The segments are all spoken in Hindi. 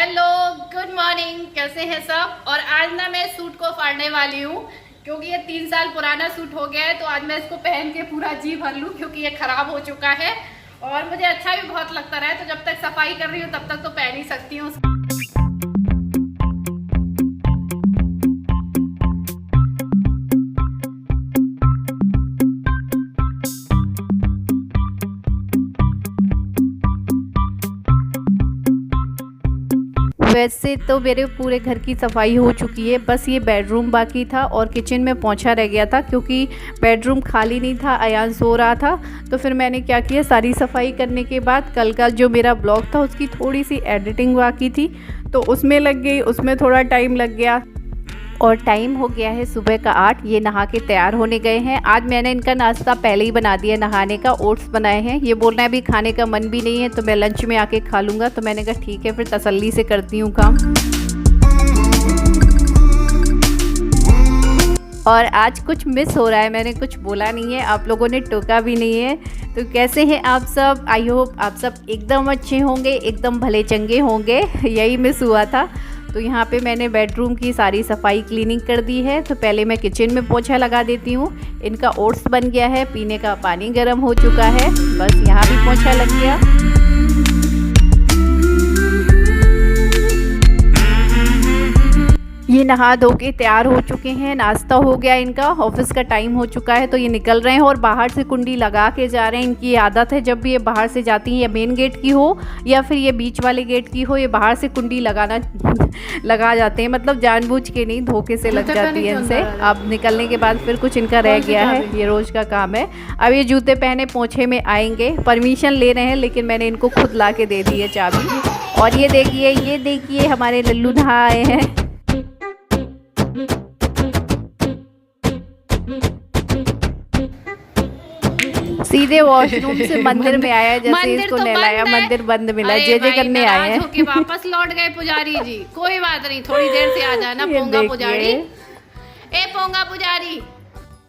Hello, good morning. कैसे हैं सब। और आज ना मैं सूट को फाड़ने वाली हूँ क्योंकि ये 3 साल पुराना सूट हो गया है। तो आज मैं इसको पहन के पूरा जी भर लूँ क्योंकि ये खराब हो चुका है और मुझे अच्छा भी बहुत लगता रहा है। तो जब तक सफाई कर रही हूँ तब तक तो पहन ही सकती हूँ। वैसे तो मेरे पूरे घर की सफाई हो चुकी है, बस ये बेडरूम बाकी था और किचन में पोंछा रह गया था क्योंकि बेडरूम खाली नहीं था, अयान सो रहा था। तो फिर मैंने क्या किया, सारी सफाई करने के बाद कल का जो मेरा ब्लॉग था उसकी थोड़ी सी एडिटिंग बाकी थी तो उसमें लग गई, उसमें थोड़ा टाइम लग गया। और टाइम हो गया है सुबह का 8। ये नहा के तैयार होने गए हैं। आज मैंने इनका नाश्ता पहले ही बना दिया, नहाने का ओट्स बनाए हैं। ये बोलना है अभी खाने का मन भी नहीं है तो मैं लंच में आके खा लूँगा। तो मैंने कहा ठीक है, फिर तसल्ली से करती हूँ काम। और आज कुछ मिस हो रहा है, मैंने कुछ बोला नहीं है, आप लोगों ने टोका भी नहीं है। तो कैसे हैं आप सब। आई होप आप सब एकदम अच्छे होंगे, एकदम भले चंगे होंगे। यही मिस हुआ था। तो यहाँ पे मैंने बेडरूम की सारी सफाई क्लीनिंग कर दी है। तो पहले मैं किचन में पोंछा लगा देती हूँ। इनका ओट्स बन गया है, पीने का पानी गर्म हो चुका है, बस यहाँ भी पोंछा लग गया। ये नहा धो के तैयार हो चुके हैं, नाश्ता हो गया इनका, ऑफिस का टाइम हो चुका है तो ये निकल रहे हैं और बाहर से कुंडी लगा के जा रहे हैं। इनकी आदत है जब भी ये बाहर से जाती हैं, या मेन गेट की हो या फिर ये बीच वाले गेट की हो, ये बाहर से कुंडी लगाना लगा जाते हैं। मतलब जानबूझ के नहीं, धोखे से लग जाती है इनसे। अब निकलने के बाद फिर कुछ इनका रह गया है, ये रोज़ का काम है। अब ये जूते पहने पोंछे में आएंगे, परमिशन ले रहे हैं लेकिन मैंने इनको खुद ला के दे दी है चाबी। और ये देखिए हमारे लल्लू नहा आए हैं। सीधे वॉशरूम से मंदिर में आया, जैसे इसको तो नहलाया, मंदिर बंद मिला, जे करने आए हैं। होके वापस लौट गए पुजारी जी। कोई बात नहीं, थोड़ी देर से आ जाना पोंगा पुजारी। ए पोंगा पुजारी।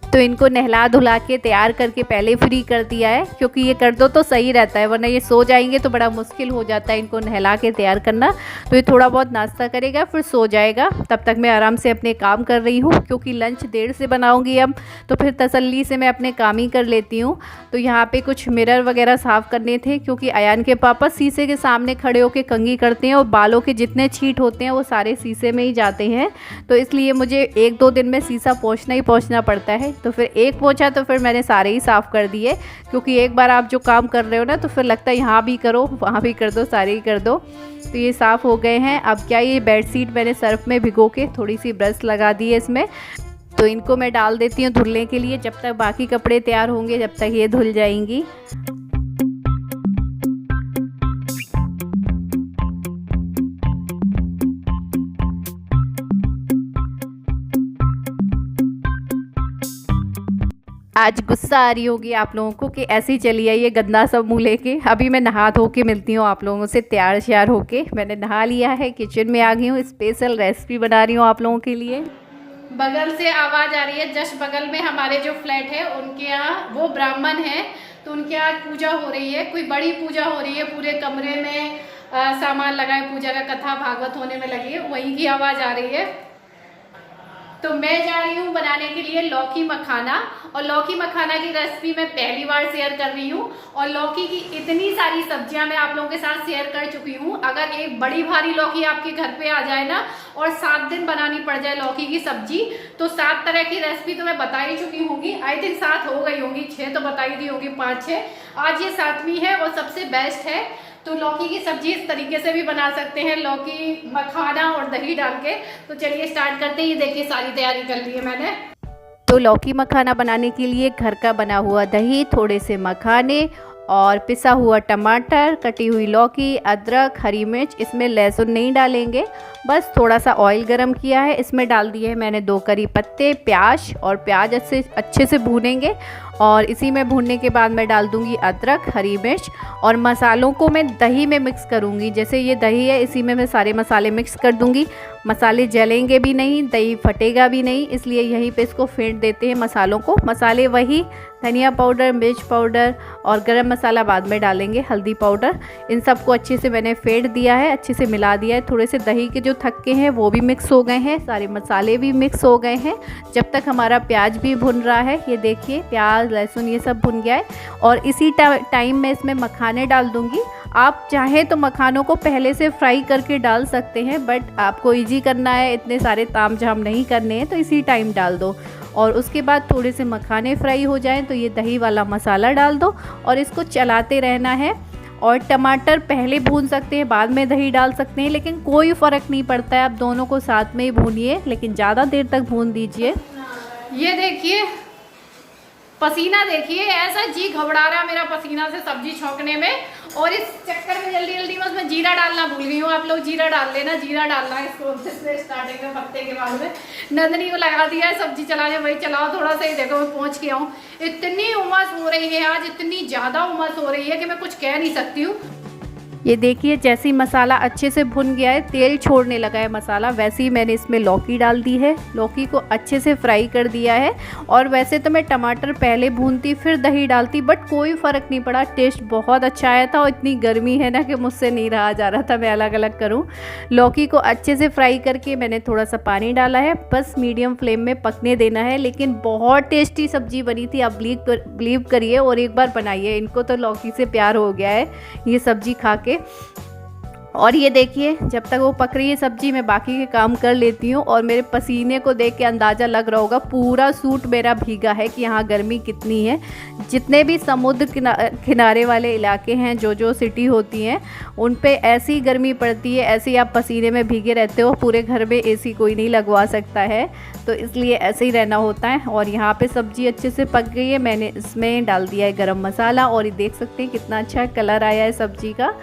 तो इनको नहला धुला के तैयार करके पहले फ्री कर दिया है क्योंकि ये कर दो तो सही रहता है, वरना ये सो जाएंगे तो बड़ा मुश्किल हो जाता है इनको नहला के तैयार करना। तो ये थोड़ा बहुत नाश्ता करेगा फिर सो जाएगा। तब तक मैं आराम से अपने काम कर रही हूँ क्योंकि लंच देर से बनाऊँगी अब, तो फिर तसल्ली से मैं अपने काम ही कर लेती हूँ। तो यहाँ पर कुछ मिरर वगैरह साफ़ करने थे क्योंकि अयान के पापा शीशे के सामने खड़े होकर कंघी करते हैं और बालों के जितने छींट होते हैं वो सारे शीशे में ही जाते हैं। तो इसलिए मुझे 1-2 दिन में शीशा पोंछना ही पोंछना पड़ता है। तो फिर एक पोंछा तो फिर मैंने सारे ही साफ़ कर दिए क्योंकि एक बार आप जो काम कर रहे हो ना तो फिर लगता है यहाँ भी करो वहाँ भी कर दो, सारे ही कर दो। तो ये साफ़ हो गए हैं। अब क्या, ये बेडशीट मैंने सर्फ में भिगो के थोड़ी सी ब्रश लगा दी है इसमें, तो इनको मैं डाल देती हूँ धुलने के लिए। जब तक बाकी कपड़े तैयार होंगे जब तक ये धुल जाएंगी। आज गुस्सा आ रही होगी आप लोगों को कि ऐसे ही चली आई ये गंदा सब मुँह लेके। अभी मैं नहा धो के मिलती हूँ आप लोगों से तैयार श्यार होके। मैंने नहा लिया है, किचन में आ गई हूँ, स्पेशल रेसिपी बना रही हूँ आप लोगों के लिए। बगल से आवाज़ आ रही है, जस्ट बगल में हमारे जो फ्लैट है उनके यहाँ वो ब्राह्मण है तो उनके यहाँ पूजा हो रही है, कोई बड़ी पूजा हो रही है। पूरे कमरे में सामान लगा है, पूजा का कथा भागवत होने में लगी है, वहीं की आवाज़ आ रही है। तो मैं जा रही हूँ बनाने के लिए लौकी मखाना। और लौकी मखाना की रेसिपी मैं पहली बार शेयर कर रही हूँ और लौकी की इतनी सारी सब्जियां मैं आप लोगों के साथ शेयर कर चुकी हूँ। अगर एक बड़ी भारी लौकी आपके घर पे आ जाए ना और 7 दिन बनानी पड़ जाए लौकी की सब्जी तो 7 तरह की रेसिपी तो मैं बता ही चुकी होंगी। आई थिंक 7 हो गई होंगी, 6 तो बताई दी होगी, 5-6। आज ये 7वीं है और सबसे बेस्ट है। तो लौकी की सब्जी इस तरीके से भी बना सकते हैं, लौकी मखाना और दही डाल के। तो चलिए स्टार्ट करते हैं। ये देखिए सारी तैयारी कर ली है मैंने। तो लौकी मखाना बनाने के लिए घर का बना हुआ दही, थोड़े से मखाने और पिसा हुआ टमाटर, कटी हुई लौकी, अदरक, हरी मिर्च, इसमें लहसुन नहीं डालेंगे, बस थोड़ा सा ऑयल गरम किया है, इसमें डाल दिए हैं मैंने 2 करी पत्ते, प्याज। और प्याज अच्छे से भूनेंगे और इसी में भूनने के बाद मैं डाल दूंगी अदरक, हरी मिर्च और मसालों को मैं दही में मिक्स करूंगी। जैसे ये दही है इसी में मैं सारे मसाले मिक्स कर दूंगी। मसाले जलेंगे भी नहीं, दही फटेगा भी नहीं, इसलिए यहीं पे इसको फेंट देते हैं मसालों को। मसाले वही धनिया पाउडर, मिर्च पाउडर और गरम मसाला बाद में डालेंगे, हल्दी पाउडर। इन सबको अच्छे से मैंने फेंट दिया है, अच्छे से मिला दिया है। थोड़े से दही के जो थक्के हैं वो भी मिक्स हो गए हैं, सारे मसाले भी मिक्स हो गए हैं। जब तक हमारा प्याज भी भुन रहा है, ये देखिए प्याज, लहसुन ये सब भुन गया है। और इसी टाइम में इसमें मखाने डाल दूँगी। आप चाहें तो मखानों को पहले से फ्राई करके डाल सकते हैं, बट आपको ईजी करना है, इतने सारे ताम झाम नहीं करने हैं, तो इसी टाइम डाल दो। और उसके बाद थोड़े से मखाने फ्राई हो जाएं तो ये दही वाला मसाला डाल दो और इसको चलाते रहना है। और टमाटर पहले भून सकते हैं, बाद में दही डाल सकते हैं, लेकिन कोई फ़र्क नहीं पड़ता है, आप दोनों को साथ में ही भूनिए, लेकिन ज़्यादा देर तक भून दीजिए। ये देखिए पसीना, देखिए ऐसा जी घबरा रहा मेरा पसीना से सब्जी छौंकने में। और इस चक्कर में जल्दी जल्दी में उसमें जीरा डालना भूल गई हूँ। आप लोग जीरा डाल लेना, जीरा डालना है इसको स्टार्टिंग में पत्ते के बाद में। नंदनी को लगा दिया है सब्जी चलाने, वही चलाओ थोड़ा सा ही, देखो मैं पहुँच के आऊँ। इतनी उमस हो रही है आज, इतनी ज़्यादा उमस हो रही है कि मैं कुछ कह नहीं सकती हूँ। ये देखिए जैसे ही मसाला अच्छे से भुन गया है, तेल छोड़ने लगा है मसाला, वैसे ही मैंने इसमें लौकी डाल दी है। लौकी को अच्छे से फ्राई कर दिया है। और वैसे तो मैं टमाटर पहले भूनती फिर दही डालती, बट कोई फ़र्क नहीं पड़ा, टेस्ट बहुत अच्छा आया था। और इतनी गर्मी है ना कि मुझसे नहीं रहा जा रहा था मैं अलग अलग करूं। लौकी को अच्छे से फ्राई करके मैंने थोड़ा सा पानी डाला है, बस मीडियम फ्लेम में पकने देना है। लेकिन बहुत टेस्टी सब्जी बनी थी, आप बिलीव करिए और एक बार बनाइए। इनको तो लौकी से प्यार हो गया है ये सब्जी खा के। और ये देखिए जब तक वो पक रही है सब्जी, मैं बाकी के काम कर लेती हूँ। और मेरे पसीने को देख के अंदाज़ा लग रहा होगा, पूरा सूट मेरा भीगा है कि यहाँ गर्मी कितनी है। जितने भी समुद्र किनारे वाले इलाके हैं, जो सिटी होती हैं, उन पे ऐसी गर्मी पड़ती है, ऐसे ही आप पसीने में भीगे रहते हो। पूरे घर में एसी कोई नहीं लगवा सकता है, तो इसलिए ऐसे ही रहना होता है। और यहाँ पे सब्जी अच्छे से पक गई है, मैंने इसमें डाल दिया है गरम मसाला। और ये देख सकते हैं कितना अच्छा कलर आया है सब्जी का।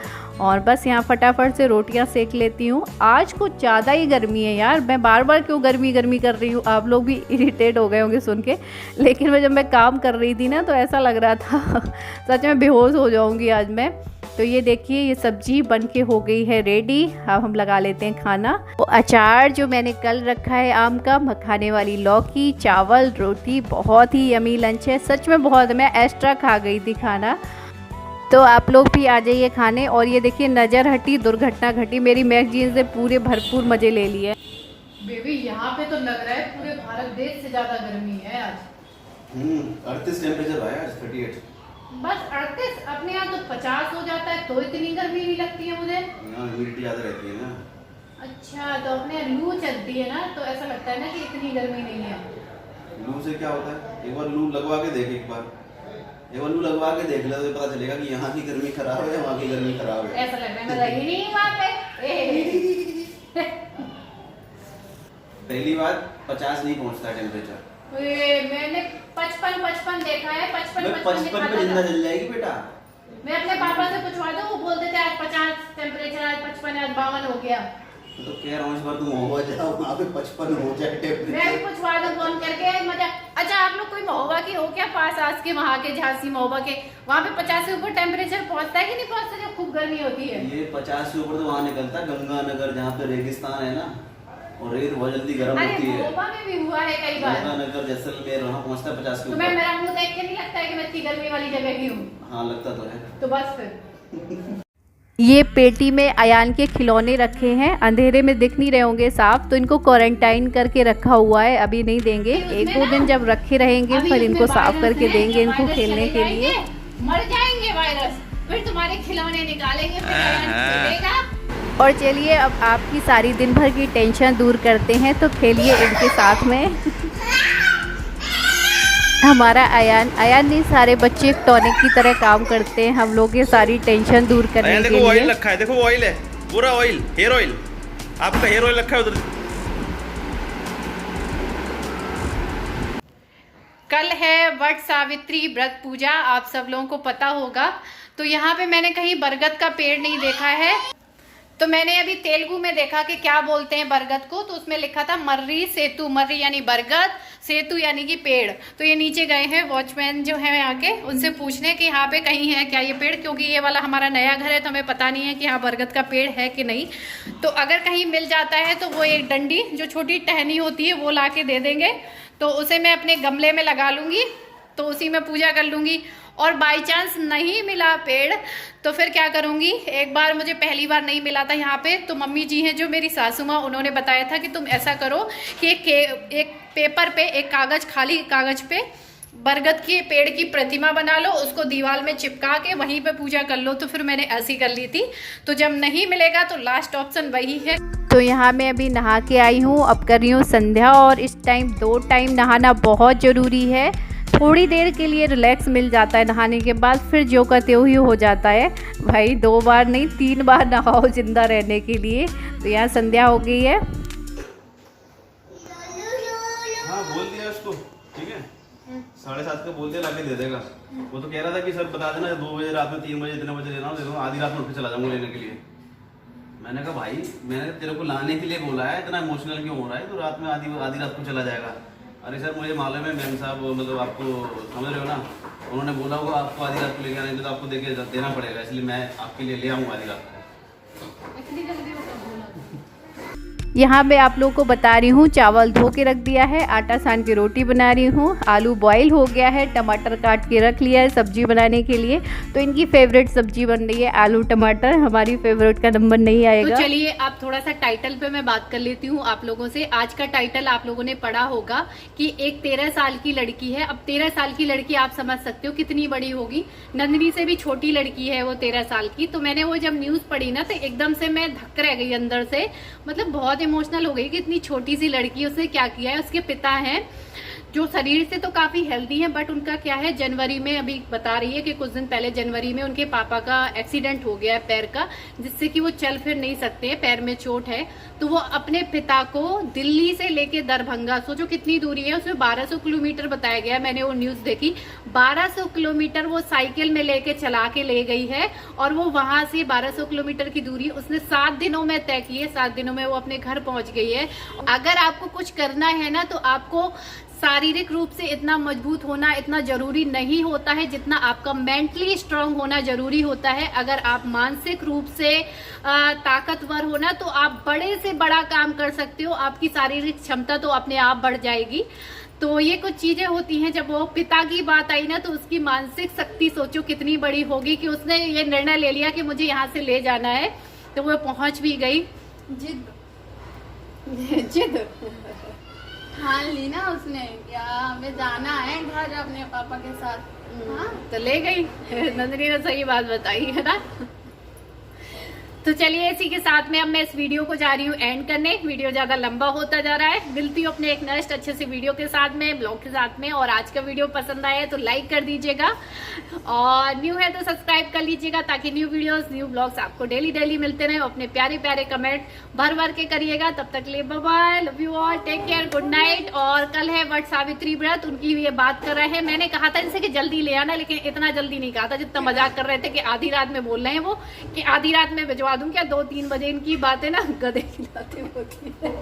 और बस यहाँ फटाफट से रोटियाँ सेक लेती हूँ। आज कुछ ज़्यादा ही गर्मी है यार, मैं बार बार क्यों गर्मी गर्मी कर रही हूँ, आप लोग भी इरिटेट हो गए होंगे सुन के। लेकिन जब मैं काम कर रही थी ना, तो ऐसा लग रहा था सच में बेहोश हो जाऊँगी आज मैं। तो ये देखिए ये सब्जी बन के हो गई है रेडी। अब हम लगा लेते हैं खाना। वो अचार जो मैंने कल रखा है आम का, मखाने वाली लौकी, चावल, रोटी, बहुत ही यमी लंच है सच में। बहुत, मैं एक्स्ट्रा खा गई थी खाना। तो आप लोग भी आ जाइए खाने। और ये देखिए नज़र हटी दुर्घटना घटी, मेरी मैगजीन से पूरे भरपूर मज़े ले लिए। बेबी यहाँ पे तो लग रहा है पूरे भारत देश से ज़्यादा गर्मी है आज। 38 टेम्परेचर है आज, 38। बस 38, अपने यहाँ तो 50 हो जाता है, तो इतनी गर्मी नहीं लगती है मुझे। ह्यूमिडिटी ज़्यादा रहती है ना। अच्छा, तो अपने यहाँ लू चलती है ना, तो ऐसा लगता है ना कि इतनी गर्मी नहीं है। लू से क्या होता है, एक बार लू लगवा के देख, एक बार लू लगवा के देख ले तो पता चलेगा कि यहाँ की गर्मी खराब है, वहाँ की गर्मी खराब है। ऐसा लग रहा है मैं रही नहीं वहाँ पे। पहली बात 50 नहीं पहुँचता टेम्परेचर। मैंने 55 देखा है, 55 पे जिंदा जल जाएगी बेटा। मैं अपने पापा से पूछवा दूं, वो बोलते थे आज 50 टेम्परेचर, आज 55, आज 52 हो गया। तो कह रहा हूँ इस बार तुम हो जाओ, वहाँ पे 55 हो जाए टेम्परेचर। मैं भी पूछवा दूं फोन करके, मजा। अच्छा आप लोग कोई महोबा के हो क्या पास, आज के वहाँ के झांसी महोबा के, वहाँ पे 50 से ऊपर टेम्परेचर पहुँचता है कि नहीं पहुँचता जब खूब गर्मी होती है? ये 50 से ऊपर तो वहाँ निकलता गंगानगर, जहाँ पे रेगिस्तान है ना, और रेत बहुत जल्दी गर्म होती है। महोबा में भी हुआ है कई बार। गंगानगर जैसलमेर वहाँ पहुँचता 50 के ऊपर। तुम्हें मेरा मुंह देख के नहीं लगता है कि मैं इतनी गर्मी वाली जगह की हूँ? हाँ लगता तो है। तो बस फिर ये पेटी में अयान के खिलौने रखे हैं, अंधेरे में दिख नहीं रहे होंगे साफ, तो इनको क्वारंटाइन करके रखा हुआ है, अभी नहीं देंगे। एक दो दिन जब रखे रहेंगे फिर इनको साफ करके देंगे इनको खेलने के लिए। मर जाएंगे वायरस, फिर तुम्हारे खिलौने निकालेंगे, फिर अयान खेलेगा। और चलिए अब आपकी सारी दिन भर की टेंशन दूर करते हैं, तो खेलिए इनके साथ में। हमारा अयान नहीं, सारे बच्चे टॉनिक की तरह काम करते हैं हम लोग ये सारी टेंशन दूर करने के लिए। देखो ऑयल रखा है, देखो वो ऑयल है, पूरा ऑयल, हेयर ऑयल, आपका हेयर ऑयल रखा है उधर। कल है वट सावित्री व्रत पूजा, आप सब लोगों को पता होगा। तो यहाँ पे मैंने कहीं बरगद का पेड़ नहीं देखा है, तो मैंने अभी तेलुगु में देखा कि क्या बोलते हैं बरगद को, तो उसमें लिखा था मर्री सेतु, मर्री यानी बरगद, सेतु यानी कि पेड़। तो ये नीचे गए हैं वॉचमैन जो है यहाँ के, उनसे पूछने कि यहाँ पे कहीं है क्या ये पेड़, क्योंकि ये वाला हमारा नया घर है तो हमें पता नहीं है कि यहाँ बरगद का पेड़ है कि नहीं। तो अगर कहीं मिल जाता है तो वो एक डंडी जो छोटी टहनी होती है वो ला के दे देंगे, तो उसे मैं अपने गमले में लगा लूँगी, तो उसी में पूजा कर लूँगी। और बाई चांस नहीं मिला पेड़ तो फिर क्या करूँगी, एक बार मुझे पहली बार नहीं मिला था यहाँ पे, तो मम्मी जी हैं जो मेरी सासू माँ, उन्होंने बताया था कि तुम ऐसा करो कि एक पेपर पे, एक कागज़, खाली कागज़ पे बरगद के पेड़ की प्रतिमा बना लो, उसको दीवार में चिपका के वहीं पे पूजा कर लो। तो फिर मैंने ऐसी कर ली थी। तो जब नहीं मिलेगा तो लास्ट ऑप्शन वही है। तो यहाँ मैं अभी नहा के आई हूँ, अब कर रही हूँ संध्या, और इस टाइम 2 टाइम नहाना बहुत ज़रूरी है। थोड़ी देर के लिए रिलैक्स मिल जाता है नहाने के बाद, फिर जो का त्यों ही हो जाता है। भाई 2 बार नहीं 3 बार नहाओ जिंदा रहने के लिए। तो यहाँ संध्या हो गई है। हाँ बोल दिया उसको, ठीक है 7:30 का बोल दिया, लाके दे देगा। वो तो कह रहा था कि सर बता देना 2 बजे रात में, 3 बजे, इतने बजे देना, दे दूँगा, आधी रात में उठ के चला जाऊँगा लेने के लिए। मैंने कहा भाई मैंने तेरे को लाने के लिए बोला है, इतना इमोशनल क्यों हो रहा है, तो रात में आधी रात को चला जाएगा। अरे सर मुझे मालूम है मैम साहब, मतलब आपको समझ रहे हो ना, उन्होंने बोला होगा आपको आधी रात को लेकर आने, तो आपको देके देना पड़ेगा, इसलिए मैं आपके लिए ले आऊँगा आधी रात को। यहाँ मैं आप लोगों को बता रही हूँ, चावल धो के रख दिया है, आटा सान के रोटी बना रही हूँ, आलू बॉईल हो गया है, टमाटर काट के रख लिया है सब्जी बनाने के लिए। तो इनकी फेवरेट सब्जी बन रही है आलू टमाटर, हमारी फेवरेट का नंबर नहीं आएगा। तो चलिए आप थोड़ा सा टाइटल पे मैं बात कर लेती हूँ आप लोगों से। आज का टाइटल आप लोगों ने पढ़ा होगा कि एक 13 साल की लड़की है। अब 13 साल की लड़की आप समझ सकते हो कितनी बड़ी होगी, नंदिनी से भी छोटी लड़की है वो 13 साल की। तो मैंने वो जब न्यूज पढ़ी ना तो एकदम से मैं धक्क रह गई अंदर से, मतलब बहुत इमोशनल हो गई कि इतनी छोटी सी लड़की, उसने क्या किया है। उसके पिता हैं जो शरीर से तो काफी हेल्दी है, बट उनका क्या है, जनवरी में अभी बता रही है कि कुछ दिन पहले जनवरी में उनके पापा का एक्सीडेंट हो गया है पैर का, जिससे कि वो चल फिर नहीं सकते हैं, पैर में चोट है। तो वो अपने पिता को दिल्ली से लेके दरभंगा, सोचो कितनी दूरी है, उसमें 1200 किलोमीटर बताया गया, मैंने वो न्यूज देखी, 1200 किलोमीटर वो साइकिल में लेके चला के ले गई है। और वो वहां से 1200 किलोमीटर की दूरी उसने 7 दिनों में तय की है, 7 दिनों में वो अपने घर पहुंच गई है। अगर आपको कुछ करना है ना तो आपको शारीरिक रूप से इतना मजबूत होना इतना जरूरी नहीं होता है जितना आपका मेंटली स्ट्रांग होना जरूरी होता है। अगर आप मानसिक रूप से ताकतवर हो ना तो आप बड़े से बड़ा काम कर सकते हो, आपकी शारीरिक क्षमता तो अपने आप बढ़ जाएगी। तो ये कुछ चीजें होती हैं। जब वो पिता की बात आई ना तो उसकी मानसिक शक्ति सोचो कितनी बड़ी होगी कि उसने ये निर्णय ले लिया कि मुझे यहाँ से ले जाना है, तो वो पहुंच भी गई। जिद ठान ली ना उसने, क्या हमें जाना है घर अपने पापा के साथ। हाँ तो ले गई। नंदिनी ने सही बात बताई है ना। तो चलिए इसी के साथ में अब मैं इस वीडियो को जा रही हूँ एंड करने। वीडियो ज्यादा लंबा होता जा रहा है। मिलती हूँ अपने एक नेक्स्ट अच्छे से वीडियो के साथ में, ब्लॉग के साथ में। और आज का वीडियो पसंद आया है तो लाइक कर दीजिएगा, और न्यू है तो सब्सक्राइब कर लीजिएगा ताकि न्यू वीडियोस न्यू ब्लॉग्स आपको डेली मिलते रहे। अपने प्यारे प्यारे कमेंट भर के करिएगा। तब तक ले bye bye, love you all, take care, good night. और कल है वट सावित्री व्रत, उनकी ये बात कर रहे हैं। मैंने कहा था जैसे कि जल्दी ले आना, लेकिन इतना जल्दी नहीं कहा था जितना मजाक कर रहे थे कि आधी रात में बोल रहे हैं वो कि आधी रात में भिजवा दूं क्या, 2-3 बजे। इनकी बातें ना गधे की बातें होती है।